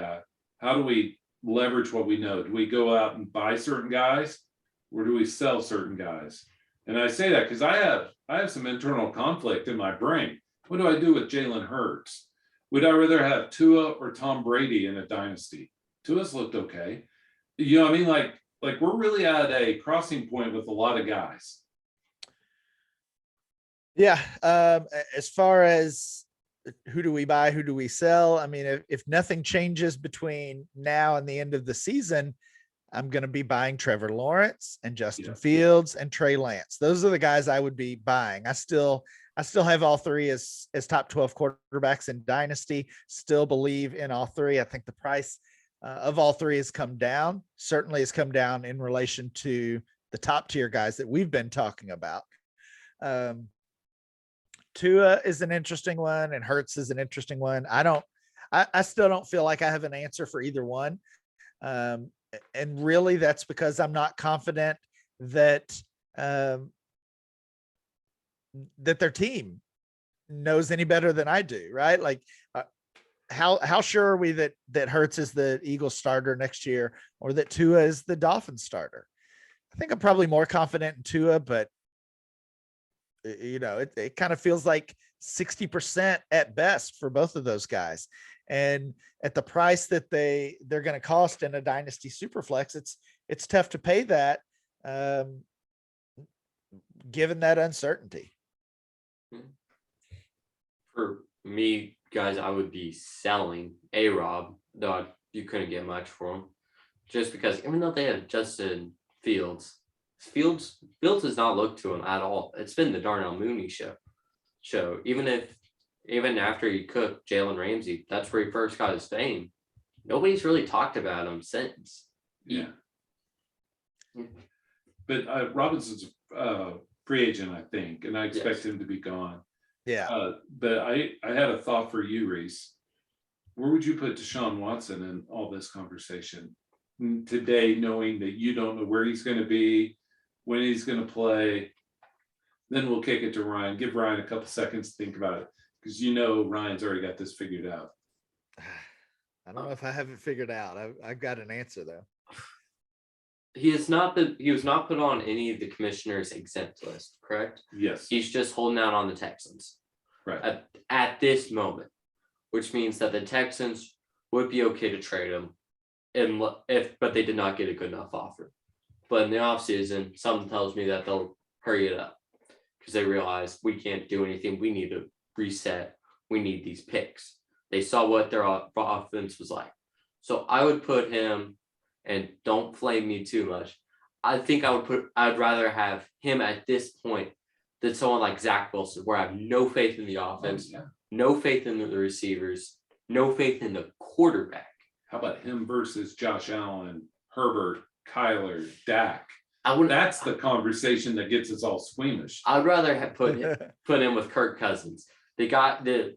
leverage what we know? Do we go out and buy certain guys, or do we sell certain guys? And I say that because I have some internal conflict in my brain. What do I do with Jalen Hurts? Would I rather have Tua or Tom Brady in a dynasty? Tua's looked okay. You know what I mean? Like we're really at a crossing point with a lot of guys. Yeah. As far as who do we buy, who do we sell? I mean, if nothing changes between now and the end of the season, I'm going to be buying Trevor Lawrence and Justin Fields and Trey Lance. Those are the guys I would be buying. I still have all 3 as top 12 quarterbacks in Dynasty. Still believe in all 3. I think the price of all 3 has come down. Certainly has come down in relation to the top tier guys that we've been talking about. Tua is an interesting one, and Hurts is an interesting one. I still don't feel like I have an answer for either one. And really that's because I'm not confident that their team knows any better than I do. Right. Like how sure are we that Hurts is the Eagles starter next year, or that Tua is the Dolphins starter? I think I'm probably more confident in Tua, but it kind of feels like 60% at best for both of those guys. And at the price that they're going to cost in a dynasty superflex, it's tough to pay that, given that uncertainty. For me, guys, I would be selling A-Rob, though you couldn't get much for him, just because even though they have Justin Fields does not look to him at all. It's been the Darnell Mooney show. Even after he cooked Jalen Ramsey, that's where he first got his fame. Nobody's really talked about him since. Yeah. But Robinson's free agent, I think, and I expect him to be gone. Yeah. But I had a thought for you, Rhys. Where would you put Deshaun Watson in all this conversation today, knowing that you don't know where he's going to be, when he's going to play? Then we'll kick it to Ryan. Give Ryan a couple seconds to think about it, because Ryan's already got this figured out. I don't know if I have it figured out. I've got an answer though. He was not put on any of the commissioner's exempt list, correct? Yes. He's just holding out on the Texans. Right. At this moment. which means that the Texans would be okay to trade him, but they did not get a good enough offer. But in the offseason, something tells me that they'll hurry it up because they realize we can't do anything. We need to reset. We need these picks. They saw what their offense was like. So I would put him, and don't flame me too much, I think I'd rather have him at this point than someone like Zach Wilson, where I have no faith in the offense, no faith in the receivers, no faith in the quarterback. How about him versus Josh Allen, Herbert, Kyler, Dak? That's the conversation that gets us all squeamish. I'd rather have put him with Kirk Cousins. They got the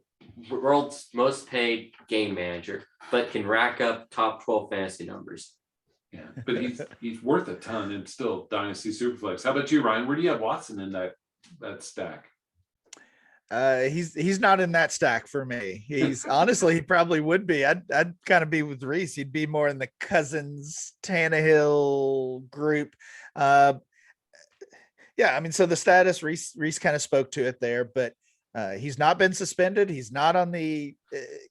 world's most paid game manager, but can rack up top 12 fantasy numbers. Yeah, but he's worth a ton and still Dynasty Superflex. How about you, Ryan? Where do you have Watson in that stack? He's not in that stack for me. He's honestly, he probably would be. I'd kind of be with Rhys. He'd be more in the Cousins, Tannehill group. Yeah, I mean, so the status, Rhys kind of spoke to it there, but he's not been suspended. He's not on the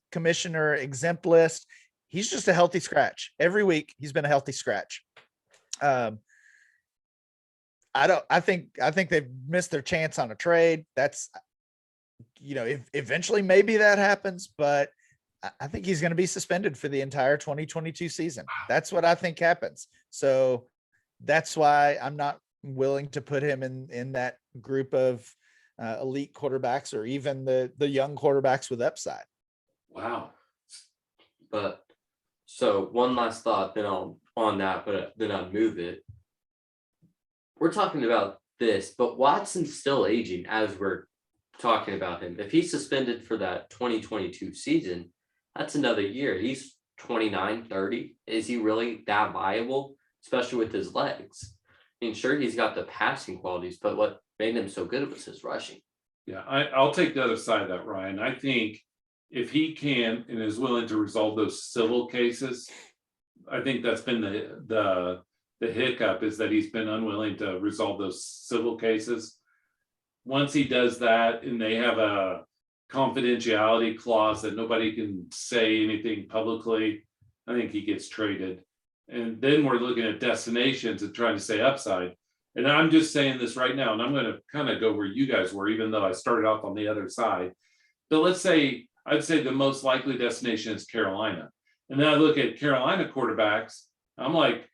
commissioner exempt list. He's just a healthy scratch. Every week he's been a healthy scratch. I think they've missed their chance on a trade. That's, if eventually maybe that happens, but I think he's going to be suspended for the entire 2022 season. That's what I think happens. So that's why I'm not willing to put him in that group of elite quarterbacks or even the young quarterbacks with upside. Wow. But so one last thought then on that, but then I'll move it. We're talking about this, but Watson's still aging as we're talking about him. If he's suspended for that 2022 season, that's another year. He's 29, 30. Is he really that viable, especially with his legs? I mean, sure, he's got the passing qualities, but what made him so good was his rushing. Yeah, I'll take the other side of that, Ryan. I think if he can and is willing to resolve those civil cases, I think that's been the hiccup, is that he's been unwilling to resolve those civil cases. Once he does that and they have a confidentiality clause that nobody can say anything publicly, I think he gets traded. And then we're looking at destinations and trying to say upside. And I'm just saying this right now, and I'm going to kind of go where you guys were, even though I started off on the other side. But let's say, I'd say the most likely destination is Carolina. And then I look at Carolina quarterbacks. I'm like,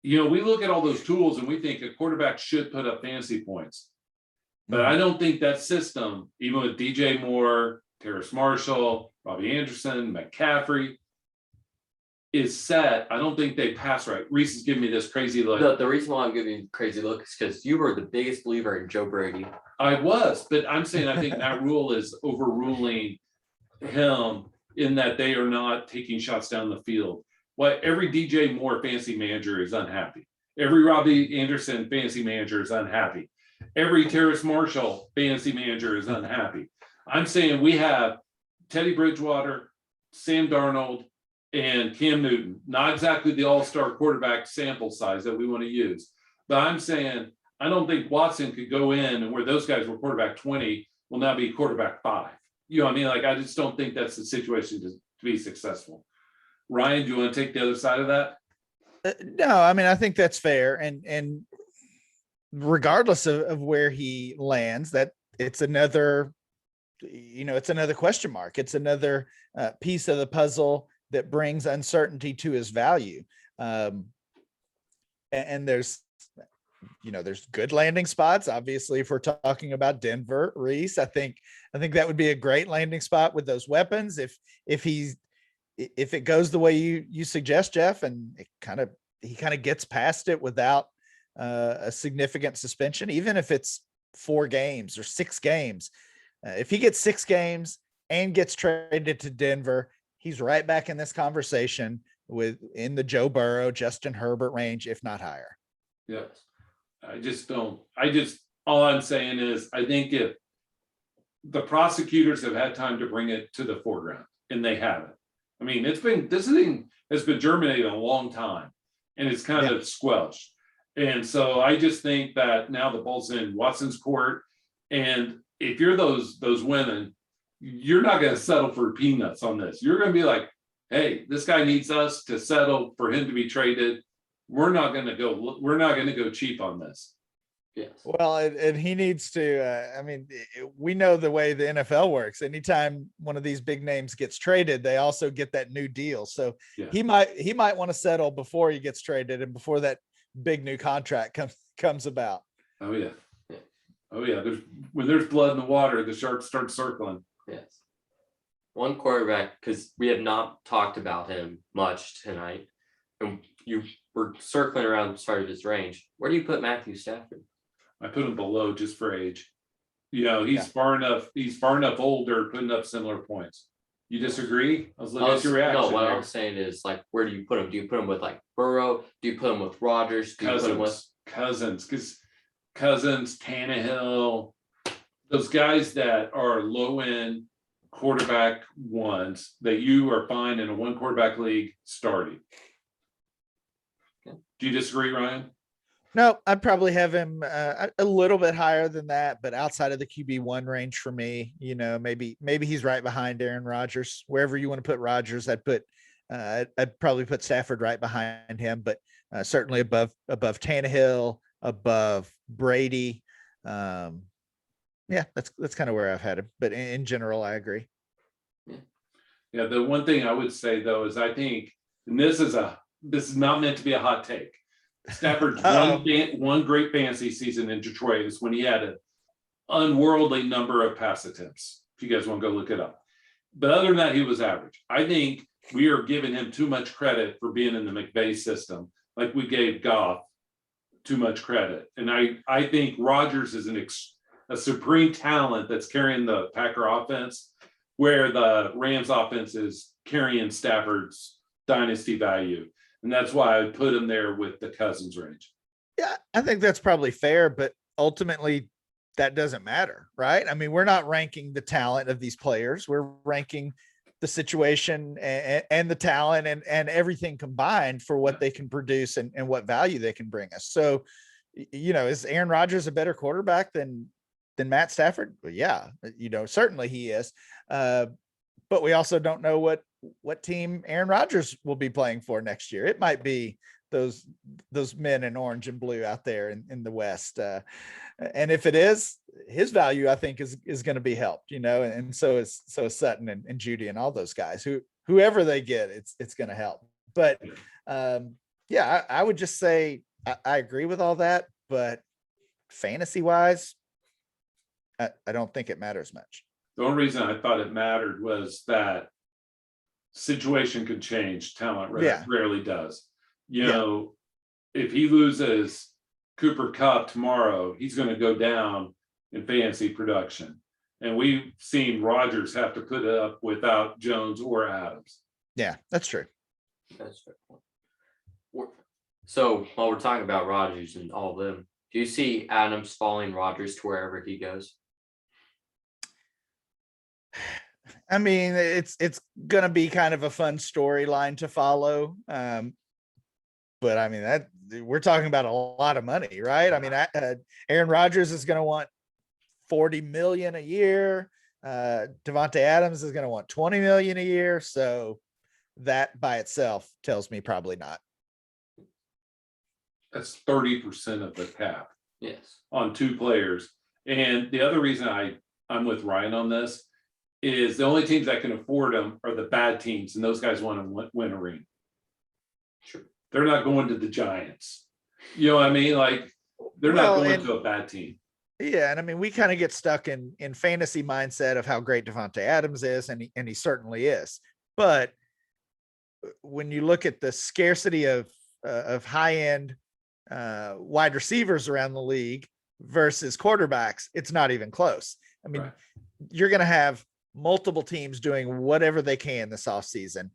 we look at all those tools and we think a quarterback should put up fantasy points. But I don't think that system, even with DJ Moore, Terrace Marshall, Robbie Anderson, McCaffrey, is set. I don't think they pass right. Rhys is giving me this crazy look. The reason why I'm giving you a crazy look is because you were the biggest believer in Joe Brady. I was, but I'm saying I think that rule is overruling him in that they are not taking shots down the field. Every DJ Moore fantasy manager is unhappy. Every Robbie Anderson fantasy manager is unhappy. Every Terrace Marshall fantasy manager is unhappy. I'm saying we have Teddy Bridgewater, Sam Darnold, and Cam Newton, not exactly the all-star quarterback sample size that we want to use. But I'm saying I don't think Watson could go in and where those guys were quarterback 20 will now be quarterback 5. You know what I mean? Like, I just don't think that's the situation to be successful. Ryan, do you want to take the other side of that? No, I mean, I think that's fair. And regardless of where he lands, that it's another question mark. It's another piece of the puzzle that brings uncertainty to his value. And there's good landing spots. Obviously, if we're talking about Denver, Rhys, I think that would be a great landing spot with those weapons. If it goes the way you suggest, Jeff, and he kind of gets past it without a significant suspension, even if it's 4 games or 6 games, if he gets 6 games and gets traded to Denver, he's right back in this conversation in the Joe Burrow, Justin Herbert range, if not higher. Yes. All I'm saying is, I think if the prosecutors have had time to bring it to the foreground, and they haven't. I mean, this thing has been germinating a long time, and it's kind of squelched. And so I just think that now the ball's in Watson's court. And if you're those women you're not going to settle for peanuts on this. You're going to be like, hey, this guy needs us to settle for him to be traded. We're not going to go cheap on this. Yes. Well, and he needs to, I mean, we know the way the NFL works. Anytime one of these big names gets traded, they also get that new deal. So Yeah. he might want to settle before he gets traded and before that big new contract comes about. Oh yeah. Oh yeah. When there's blood in the water, the sharks start circling. Yes. One quarterback, because we have not talked about him much tonight, and you were circling around sort of his range. Where do you put Matthew Stafford? I put him below just for age. He's far enough older, putting up similar points. You disagree? I was looking at your reaction. No, what there. I'm saying is, like, where do you put him? Do you put him with like Burrow? Do you put him with Rodgers? Do you put him with Cousins, because Cousins, Tannehill, those guys that are low end quarterback ones that you are fine in a one quarterback league starting. Okay. Do you disagree, Ryan? No, I'd probably have him a little bit higher than that, but outside of the QB1 range for me, maybe he's right behind Aaron Rodgers. Wherever you want to put Rodgers, I'd probably put Stafford right behind him, but certainly above Tannehill, above Brady. Yeah, that's kind of where I've had him. But in general, I agree. Yeah, the one thing I would say though is I think, and this is not meant to be a hot take. Stafford's one great fantasy season in Detroit is when he had an unworldly number of pass attempts. If you guys want to go look it up. But other than that, he was average. I think we are giving him too much credit for being in the McVay system, like we gave Goff too much credit. And I think Rodgers is a supreme talent that's carrying the Packer offense, where the Rams offense is carrying Stafford's dynasty value. And that's why I put him there with the Cousins range. Yeah, I think that's probably fair, but ultimately that doesn't matter, right? I mean, we're not ranking the talent of these players. We're ranking the situation and the talent and everything combined for what they can produce and what value they can bring us. So, is Aaron Rodgers a better quarterback than Matt Stafford? Well, yeah, certainly he is. But we also don't know what team Aaron Rodgers will be playing for next year. It might be those men in orange and blue out there in the West. And if it is, his value, I think is going to be helped, and so is Sutton and Judy and all those guys whoever they get, it's going to help. But yeah, I would just say I agree with all that, but fantasy wise, I don't think it matters much. The only reason I thought it mattered was that situation could change. Talent rarely does. If he loses Cooper Kupp tomorrow, he's going to go down in fantasy production. And we've seen Rodgers have to put it up without Jones or Adams. Yeah, that's true. That's fair point. So while we're talking about Rodgers and all of them, do you see Adams following Rodgers to wherever he goes? I mean, it's going to be kind of a fun storyline to follow. But I mean, that we're talking about a lot of money, right? I mean, Aaron Rodgers is going to want $40 million a year. Davante Adams is going to want $20 million a year. So that by itself tells me probably not. That's 30% of the cap. Yes. On two players. And the other reason I'm with Ryan on this is the only teams that can afford them are the bad teams, and those guys want to win a ring. Sure. They're not going to the Giants. You know what I mean? Like, they're not going to a bad team. Yeah, and I mean, we kind of get stuck in fantasy mindset of how great Davante Adams is, and he certainly is. But when you look at the scarcity of high end wide receivers around the league versus quarterbacks, it's not even close. I mean, You're going to have multiple teams doing whatever they can this offseason,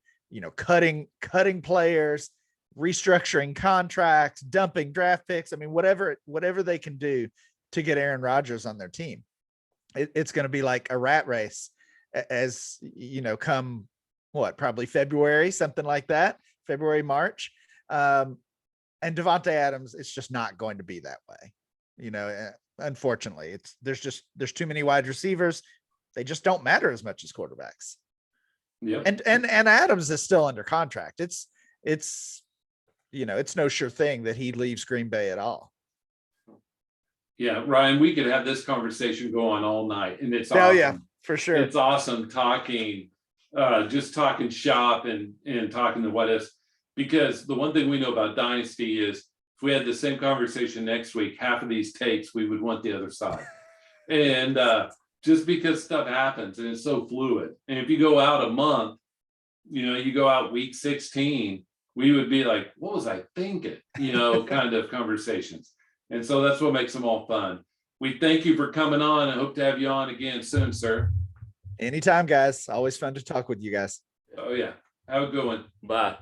cutting players, restructuring contracts, dumping draft picks. I mean, whatever they can do to get Aaron Rodgers on their team. It's going to be like a rat race as, come probably February, something like that, February, March. And Davante Adams, it's just not going to be that way. Unfortunately, there's too many wide receivers. They just don't matter as much as quarterbacks. Yeah. And Adams is still under contract. It's it's no sure thing that he leaves Green Bay at all. Yeah, Ryan, we could have this conversation go on all night, and it's Oh awesome. yeah, for sure. It's awesome talking, just talking shop and talking to what is, because the one thing we know about Dynasty is if we had the same conversation next week, half of these takes we would want the other side, and just because stuff happens and it's so fluid. And if you go out a month, you go out week 16, we would be like, what was I thinking? Kind of conversations. And so that's what makes them all fun. We thank you for coming on. I hope to have you on again soon, sir. Anytime, guys. Always fun to talk with you guys. Oh, yeah. Have a good one. Bye.